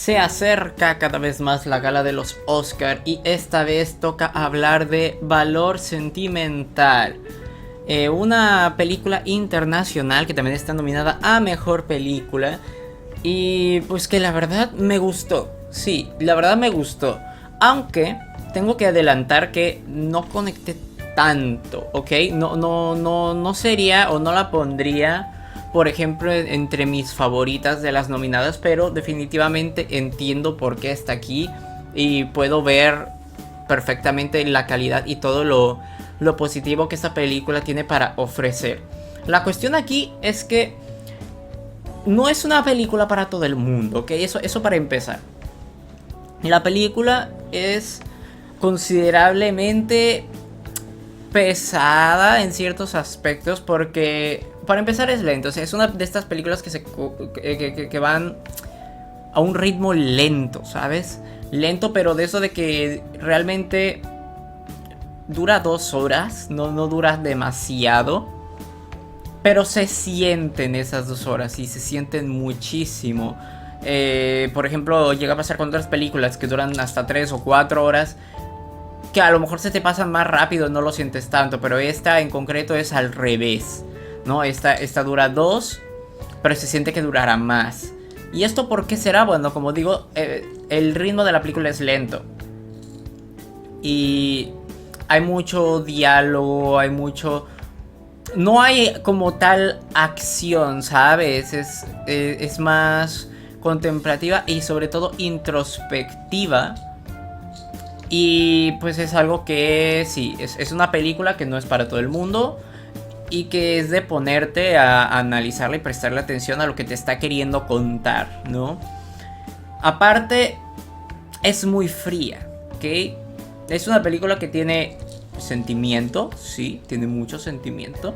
Se acerca cada vez más la gala de los Oscar y esta vez toca hablar de Valor Sentimental. Una película internacional que también está nominada a Mejor Película. Y pues que la verdad me gustó. Sí, la verdad me gustó. Aunque tengo que adelantar que no conecté tanto, ¿ok? No sería o no la pondría, por ejemplo, entre mis favoritas de las nominadas, pero definitivamente entiendo por qué está aquí y puedo ver perfectamente la calidad y todo lo positivo que esta película tiene para ofrecer. La cuestión aquí es que no es una película para todo el mundo, ¿ok? Eso para empezar. La película es considerablemente pesada en ciertos aspectos porque, para empezar, es lento. O sea, es una de estas películas que van a un ritmo lento, ¿sabes? Lento, pero de eso de que realmente dura 2 horas, no dura demasiado. Pero se sienten esas 2 horas y se sienten muchísimo. Por ejemplo, llega a pasar con otras películas que duran hasta 3 o 4 horas, que a lo mejor se te pasan más rápido, no lo sientes tanto, pero esta en concreto es al revés, ¿no? Esta dura 2, pero se siente que durará más. ¿Y esto por qué será? Bueno, como digo, el ritmo de la película es lento. Y hay mucho diálogo, hay mucho... No hay como tal acción, ¿sabes? Es más contemplativa y sobre todo introspectiva. Y pues es algo que sí, es una película que no es para todo el mundo y que es de ponerte a analizarla y prestarle atención a lo que te está queriendo contar, ¿no? Aparte, es muy fría, ¿ok? Es una película que tiene sentimiento, sí, tiene mucho sentimiento,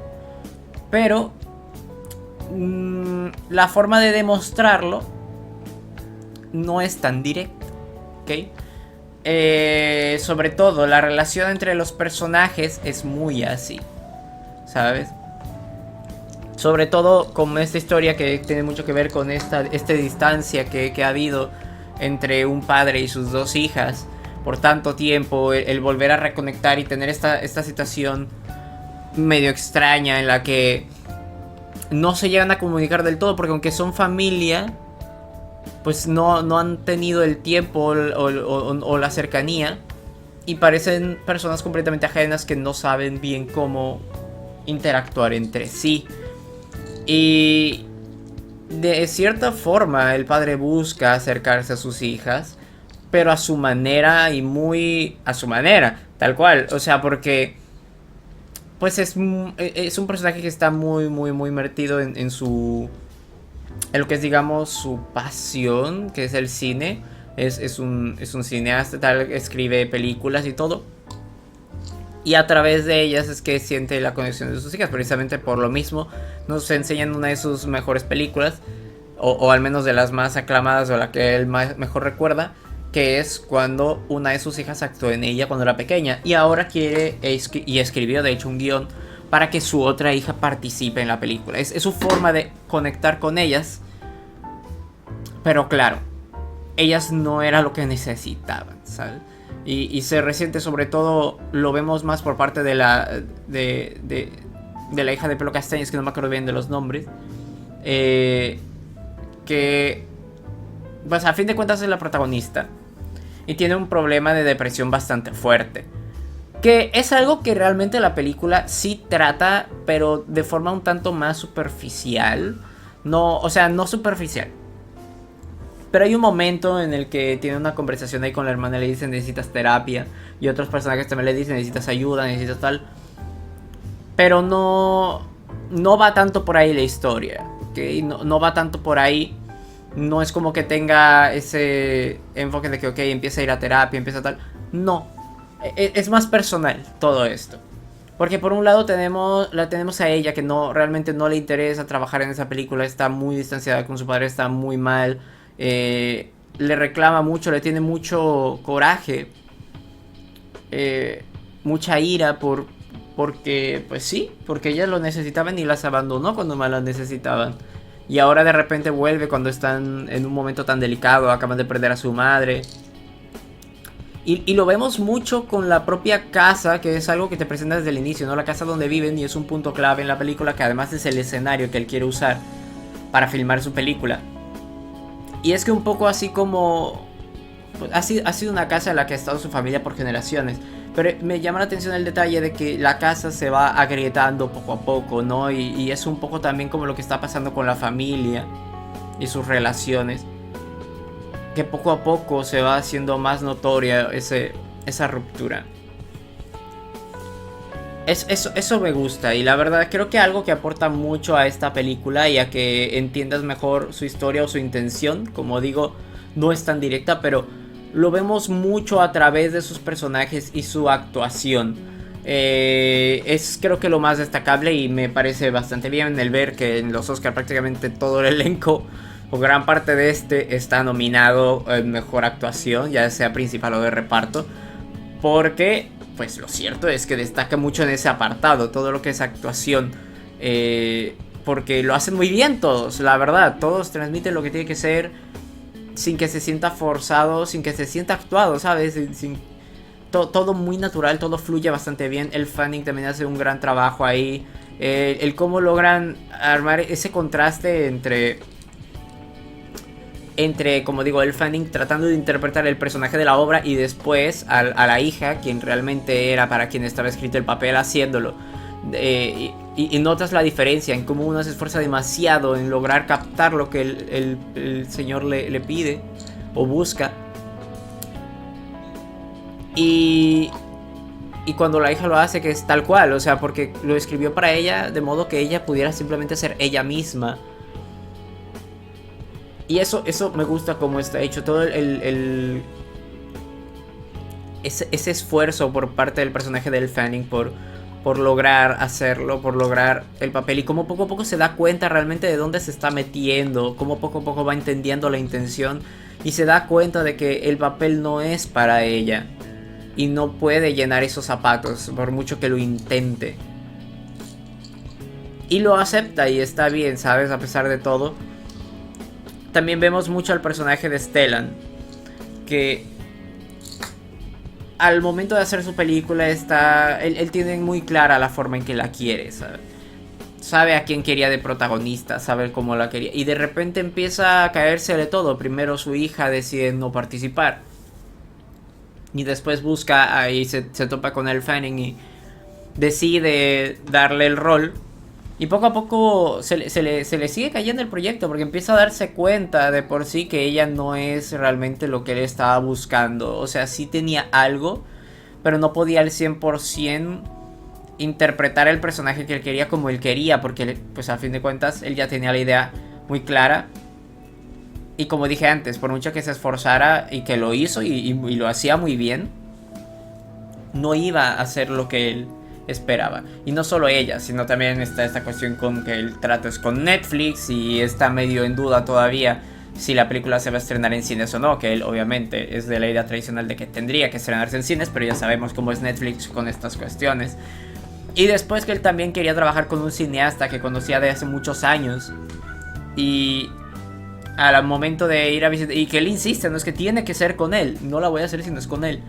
pero la forma de demostrarlo no es tan directa, ¿ok? Sobre todo la relación entre los personajes es muy así, ¿sabes? Sobre todo con esta historia que tiene mucho que ver con esta distancia que ha habido entre un padre y sus dos hijas por tanto tiempo, el volver a reconectar y tener esta situación medio extraña en la que no se llegan a comunicar del todo, porque aunque son familia, pues no han tenido el tiempo o la cercanía y parecen personas completamente ajenas que no saben bien cómo interactuar entre sí. Y de cierta forma el padre busca acercarse a sus hijas, pero a su manera y muy a su manera, tal cual. O sea, porque pues es un personaje que está muy metido en lo que es, digamos, su pasión, que es el cine. Es un cineasta, tal, escribe películas y todo. Y a través de ellas es que siente la conexión de sus hijas. Precisamente por lo mismo nos enseñan una de sus mejores películas, o al menos de las más aclamadas, o la que él mejor recuerda, que es cuando una de sus hijas actuó en ella cuando era pequeña. Y ahora quiere, y escribió de hecho un guión para que su otra hija participe en la película. Es su forma de conectar con ellas. Pero claro, ellas no era lo que necesitaban, ¿sabes? Y se resiente, sobre todo, lo vemos más por parte de la la hija de pelo castaño, es que no me acuerdo bien de los nombres. Que pues a fin de cuentas es la protagonista y tiene un problema de depresión bastante fuerte, que es algo que realmente la película sí trata, pero de forma un tanto más superficial. No, o sea, no superficial, pero hay un momento en el que tiene una conversación ahí con la hermana y le dice necesitas terapia, y otros personajes también le dicen necesitas ayuda, necesitas tal. Pero no va tanto por ahí la historia, ¿okay? No va tanto por ahí. No es como que tenga ese enfoque de que, ok, empieza a ir a terapia, empieza tal. No, es más personal todo esto. Porque por un lado la tenemos a ella, que realmente no le interesa trabajar en esa película. Está muy distanciada con su padre, está muy mal. Le reclama mucho, le tiene mucho coraje. Mucha ira porque, pues sí, porque ellas lo necesitaban y las abandonó cuando más las necesitaban. Y ahora de repente vuelve cuando están en un momento tan delicado, acaban de perder a su madre. Y lo vemos mucho con la propia casa, que es algo que te presenta desde el inicio, ¿no? La casa donde viven, y es un punto clave en la película, que además es el escenario que él quiere usar para filmar su película. Y es que un poco así como... Pues, ha sido una casa en la que ha estado su familia por generaciones. Pero me llama la atención el detalle de que la casa se va agrietando poco a poco, ¿no? Y es un poco también como lo que está pasando con la familia y sus relaciones. Que poco a poco se va haciendo más notoria esa ruptura. Eso me gusta, y la verdad creo que algo que aporta mucho a esta película y a que entiendas mejor su historia o su intención, como digo, no es tan directa, pero lo vemos mucho a través de sus personajes y su actuación. Es creo que lo más destacable, y me parece bastante bien el ver que en los Oscar prácticamente todo el elenco o gran parte de este está nominado en mejor actuación, ya sea principal o de reparto, porque pues lo cierto es que destaca mucho en ese apartado, todo lo que es actuación, porque lo hacen muy bien todos, la verdad, todos transmiten lo que tiene que ser sin que se sienta forzado, sin que se sienta actuado, ¿sabes? Todo muy natural, todo fluye bastante bien. El Fanning también hace un gran trabajo ahí, el cómo logran armar ese contraste entre, como digo, el Fanning tratando de interpretar el personaje de la obra, y después a la hija, quien realmente era para quien estaba escrito el papel, haciéndolo. Y notas la diferencia en cómo uno se esfuerza demasiado en lograr captar lo que el señor le pide o busca. Y cuando la hija lo hace, que es tal cual, o sea, porque lo escribió para ella de modo que ella pudiera simplemente ser ella misma. Y eso me gusta cómo está hecho. Todo ese esfuerzo por parte del personaje del Fanning por lograr hacerlo, por lograr el papel. Y cómo poco a poco se da cuenta realmente de dónde se está metiendo. Cómo poco a poco va entendiendo la intención. Y se da cuenta de que el papel no es para ella. Y no puede llenar esos zapatos por mucho que lo intente. Y lo acepta y está bien, ¿sabes? A pesar de todo. También vemos mucho al personaje de Stellan, que al momento de hacer su película él tiene muy clara la forma en que la quiere, ¿sabe? Sabe a quién quería de protagonista, sabe cómo la quería, y de repente empieza a caérsele todo. Primero su hija decide no participar, y después busca, ahí se topa con el Fanning y decide darle el rol. Y poco a poco se le sigue cayendo el proyecto, porque empieza a darse cuenta de por sí que ella no es realmente lo que él estaba buscando. O sea, sí tenía algo, pero no podía al 100% interpretar el personaje que él quería como él quería, porque pues a fin de cuentas él ya tenía la idea muy clara. Y como dije antes, por mucho que se esforzara y que lo hizo y lo hacía muy bien, no iba a hacer lo que él esperaba. Y no solo ella, sino también está esta cuestión con que el trato es con Netflix, y está medio en duda todavía si la película se va a estrenar en cines o no, que él obviamente es de la idea tradicional de que tendría que estrenarse en cines, pero ya sabemos cómo es Netflix con estas cuestiones. Y después que él también quería trabajar con un cineasta que conocía de hace muchos años, y al momento de ir a visitar, y que él insiste, no es que tiene que ser con él, no la voy a hacer si no es con él.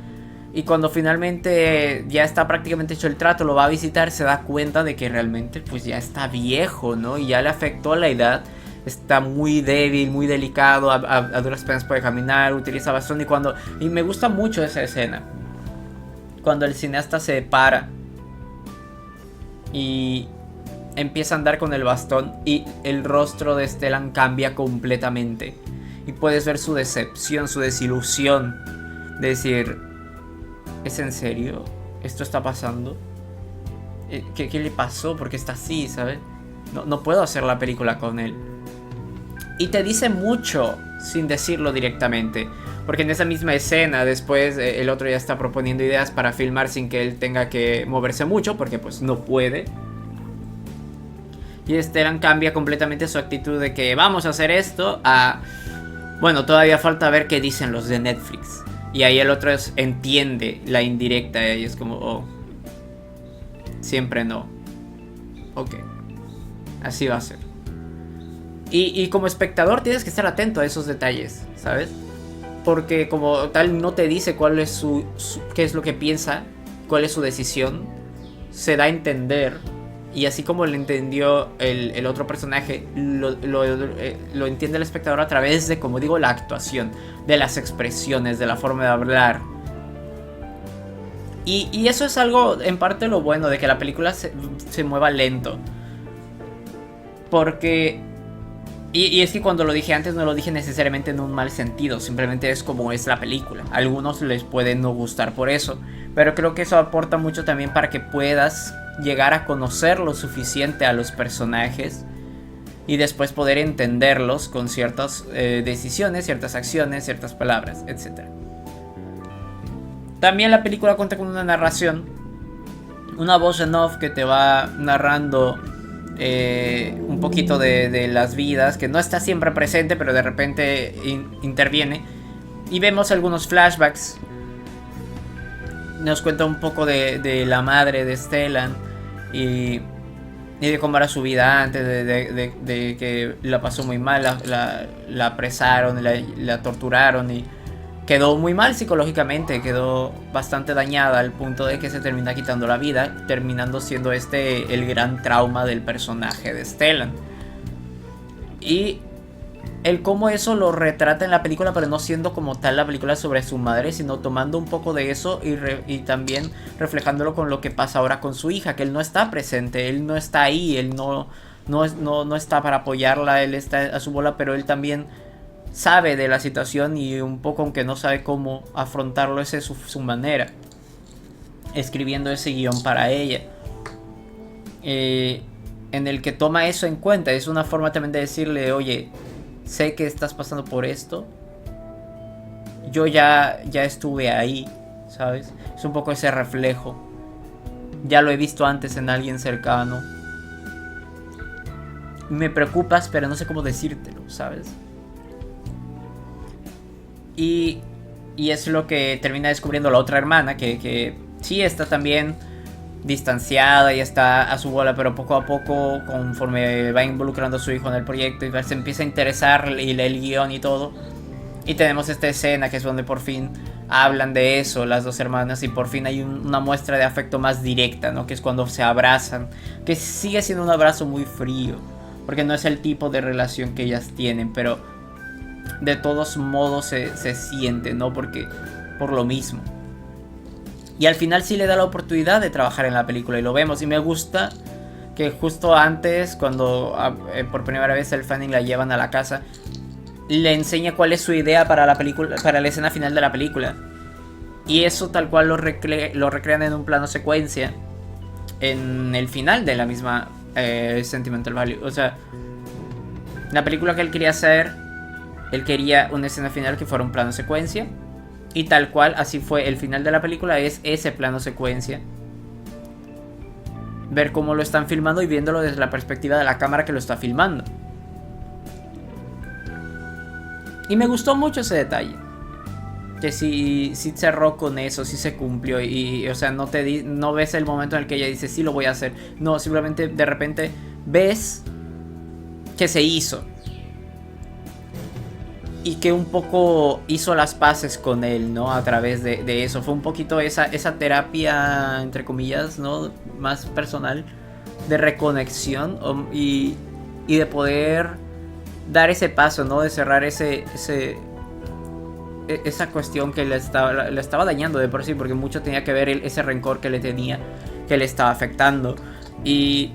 Y cuando finalmente ya está prácticamente hecho el trato, lo va a visitar, se da cuenta de que realmente pues ya está viejo, ¿no? Y ya le afectó la edad. Está muy débil, muy delicado, a duras penas puede caminar, utiliza bastón. Y me gusta mucho esa escena, cuando el cineasta se para y empieza a andar con el bastón, y el rostro de Stellan cambia completamente. Y puedes ver su decepción, su desilusión, de decir: ¿es en serio? ¿Esto está pasando? ¿Qué le pasó? ¿Por qué está así? ¿Sabes? No puedo hacer la película con él. Y te dice mucho sin decirlo directamente, porque en esa misma escena después el otro ya está proponiendo ideas para filmar sin que él tenga que moverse mucho, porque pues no puede. Y Stellan cambia completamente su actitud de que vamos a hacer esto a... bueno, todavía falta ver qué dicen los de Netflix. Y ahí el otro entiende la indirecta, y es como: oh, siempre no. Ok, así va a ser. Y como espectador tienes que estar atento a esos detalles, ¿sabes? Porque como tal no te dice cuál es qué es lo que piensa, cuál es su decisión. Se da a entender. Y así como lo entendió el otro personaje, lo entiende el espectador a través de, como digo, la actuación, de las expresiones, de la forma de hablar. Y eso es algo, en parte, lo bueno de que la película se mueva lento. Porque... Y es que cuando lo dije antes no lo dije necesariamente en un mal sentido, simplemente es como es la película. A algunos les puede no gustar por eso, pero creo que eso aporta mucho también para que puedas llegar a conocer lo suficiente a los personajes y después poder entenderlos con ciertas decisiones, ciertas acciones, ciertas palabras, etc. También la película cuenta con una narración, una voz en off que te va narrando un poquito de las vidas, que no está siempre presente, pero de repente interviene. Y vemos algunos flashbacks. Nos cuenta un poco de la madre de Stellan y de cómo era su vida antes, de que la pasó muy mal, la apresaron, la torturaron y quedó muy mal psicológicamente, quedó bastante dañada al punto de que se termina quitando la vida, terminando siendo el gran trauma del personaje de Stellan. Y el cómo eso lo retrata en la película, pero no siendo como tal la película sobre su madre, sino tomando un poco de eso y también reflejándolo con lo que pasa ahora con su hija, que él no está presente, él no está ahí, él no está para apoyarla, él está a su bola, pero él también sabe de la situación y un poco, aunque no sabe cómo afrontarlo, esa es su manera, escribiendo ese guión para ella, en el que toma eso en cuenta. Es una forma también de decirle, oye, sé que estás pasando por esto, yo ya estuve ahí, ¿sabes? Es un poco ese reflejo, ya lo he visto antes en alguien cercano, me preocupas pero no sé cómo decírtelo, ¿sabes? Y es lo que termina descubriendo la otra hermana, que sí está también distanciada y está a su bola, pero poco a poco, conforme va involucrando a su hijo en el proyecto y se empieza a interesar y lee el guión y todo. Y tenemos esta escena que es donde por fin hablan de eso las dos hermanas y por fin hay una muestra de afecto más directa, ¿no? Que es cuando se abrazan, que sigue siendo un abrazo muy frío, porque no es el tipo de relación que ellas tienen, pero de todos modos se siente, ¿no? Porque por lo mismo. Y al final sí le da la oportunidad de trabajar en la película y lo vemos. Y me gusta que justo antes, cuando por primera vez el Fanning la llevan a la casa, le enseña cuál es su idea para la película, para la escena final de la película. Y eso tal cual lo recrean en un plano secuencia en el final de la misma Sentimental Value. O sea, la película que él quería hacer, él quería una escena final que fuera un plano secuencia. Y tal cual, así fue. El final de la película es ese plano secuencia. Ver cómo lo están filmando y viéndolo desde la perspectiva de la cámara que lo está filmando. Y me gustó mucho ese detalle. Que sí cerró con eso, sí se cumplió. Y o sea, no ves el momento en el que ella dice, sí lo voy a hacer. No, simplemente de repente ves que se hizo. Y que un poco hizo las paces con él, ¿no? A través de eso. Fue un poquito esa terapia, entre comillas, ¿no? Más personal, de reconexión y de poder dar ese paso, ¿no? De cerrar esa cuestión que le estaba dañando de por sí, porque mucho tenía que ver ese rencor que le tenía, que le estaba afectando. Y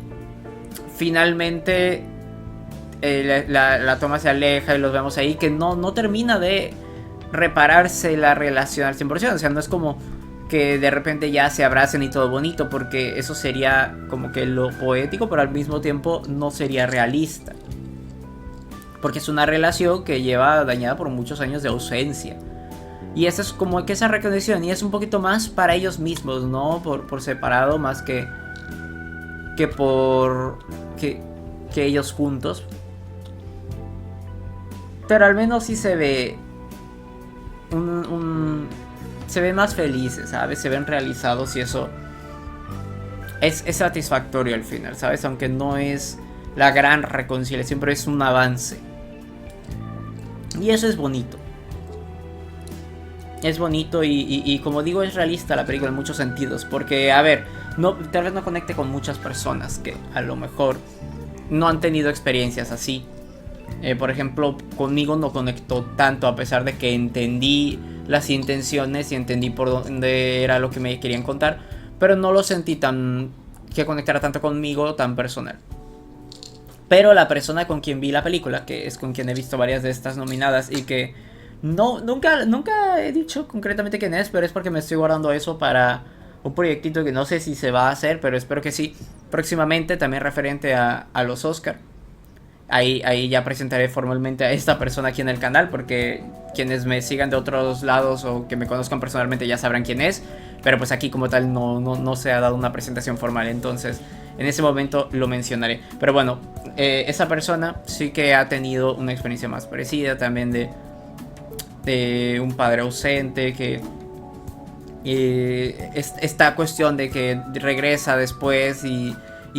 finalmente la toma se aleja y los vemos ahí, que no termina de repararse la relación al 100%. O sea, no es como que de repente ya se abracen y todo bonito, porque eso sería como que lo poético, pero al mismo tiempo no sería realista, porque es una relación que lleva dañada por muchos años de ausencia. Y esa es como que esa reconexión, y es un poquito más para ellos mismos, ¿no? Por separado, más que ellos juntos. Pero al menos sí se ve se ven más felices, ¿sabes? Se ven realizados y eso es satisfactorio al final, ¿sabes? Aunque no es la gran reconciliación, pero es un avance. Y eso es bonito. Es bonito y como digo, es realista la película en muchos sentidos. Porque, a ver, tal vez no conecte con muchas personas que a lo mejor no han tenido experiencias así. Por ejemplo, conmigo no conectó tanto, a pesar de que entendí las intenciones y entendí por dónde era lo que me querían contar, pero no lo sentí tan que conectara tanto conmigo, tan personal. Pero la persona con quien vi la película, que es con quien he visto varias de estas nominadas y que nunca he dicho concretamente quién es, pero es porque me estoy guardando eso para un proyectito que no sé si se va a hacer, pero espero que sí, próximamente, también referente a los Oscar. Ahí ya presentaré formalmente a esta persona aquí en el canal, porque quienes me sigan de otros lados o que me conozcan personalmente ya sabrán quién es, pero pues aquí como tal no se ha dado una presentación formal, entonces en ese momento lo mencionaré. Pero bueno, esa persona sí que ha tenido una experiencia más parecida también de un padre ausente, que esta cuestión de que regresa después y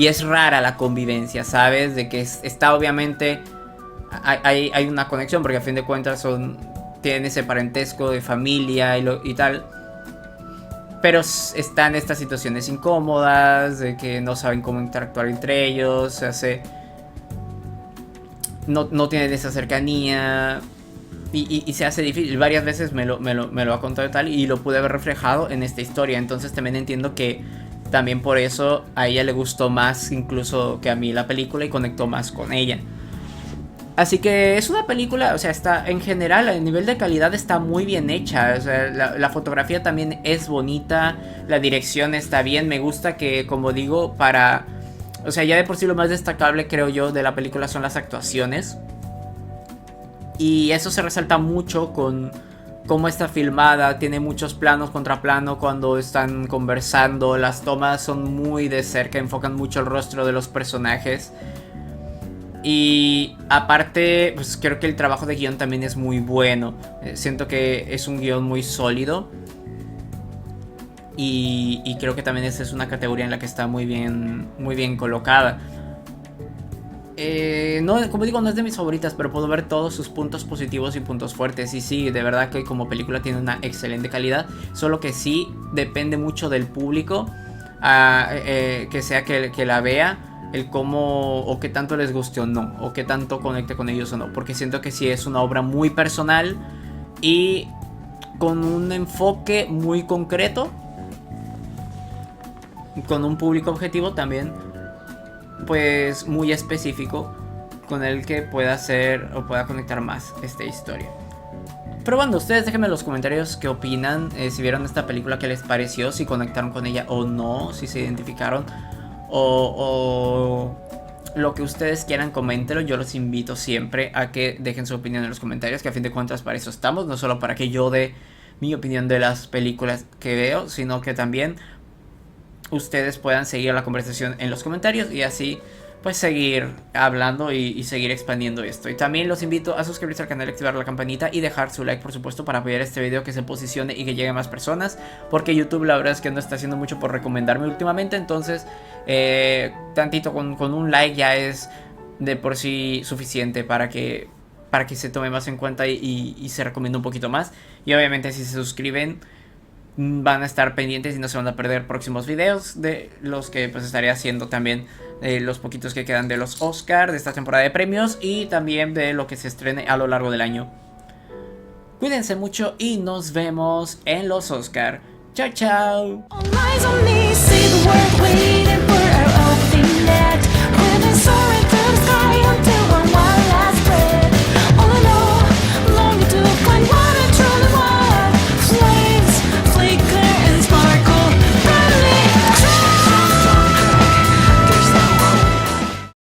es rara la convivencia, ¿sabes? De que está obviamente hay una conexión, porque a fin de cuentas tienen ese parentesco de familia y tal, pero están estas situaciones incómodas de que no saben cómo interactuar entre ellos, no tienen esa cercanía y se hace difícil. Varias veces me lo ha contado y tal, y lo pude ver reflejado en esta historia. Entonces también entiendo que también por eso a ella le gustó más incluso que a mí la película y conectó más con ella. Así que es una película, o sea, está en general, a nivel de calidad está muy bien hecha. O sea, la fotografía también es bonita, la dirección está bien. Me gusta que, como digo, o sea, ya de por sí lo más destacable, creo yo, de la película son las actuaciones. Y eso se resalta mucho con cómo está filmada, tiene muchos planos contra plano cuando están conversando, las tomas son muy de cerca, enfocan mucho el rostro de los personajes. Y aparte, pues creo que el trabajo de guión también es muy bueno. Siento que es un guión muy sólido. Y creo que también esa es una categoría en la que está muy bien colocada. No, como digo, no es de mis favoritas, pero puedo ver todos sus puntos positivos y puntos fuertes. Y sí, de verdad que como película tiene una excelente calidad. Solo que sí, depende mucho del público que sea que la vea, el cómo o qué tanto les guste o no, o qué tanto conecte con ellos o no. Porque siento que sí es una obra muy personal y con un enfoque muy concreto, con un público objetivo también, pues muy específico, con el que pueda hacer o pueda conectar más esta historia. Pero bueno, ustedes déjenme en los comentarios qué opinan, si vieron esta película, qué les pareció, si conectaron con ella o no, si se identificaron, o lo que ustedes quieran, coméntenlo. Yo los invito siempre a que dejen su opinión en los comentarios, que a fin de cuentas para eso estamos, no solo para que yo dé mi opinión de las películas que veo, sino que también ustedes puedan seguir la conversación en los comentarios y así pues seguir hablando y seguir expandiendo esto. Y también los invito a suscribirse al canal, activar la campanita y dejar su like, por supuesto, para apoyar este video, que se posicione y que llegue a más personas, porque YouTube la verdad es que no está haciendo mucho por recomendarme últimamente. Entonces tantito con un like ya es de por sí suficiente para que se tome más en cuenta y se recomienda un poquito más. Y obviamente si se suscriben van a estar pendientes y no se van a perder próximos videos de los que pues estaré haciendo también, los poquitos que quedan de los Oscar de esta temporada de premios y también de lo que se estrene a lo largo del año. Cuídense mucho y nos vemos en los Oscar. Chao, chao.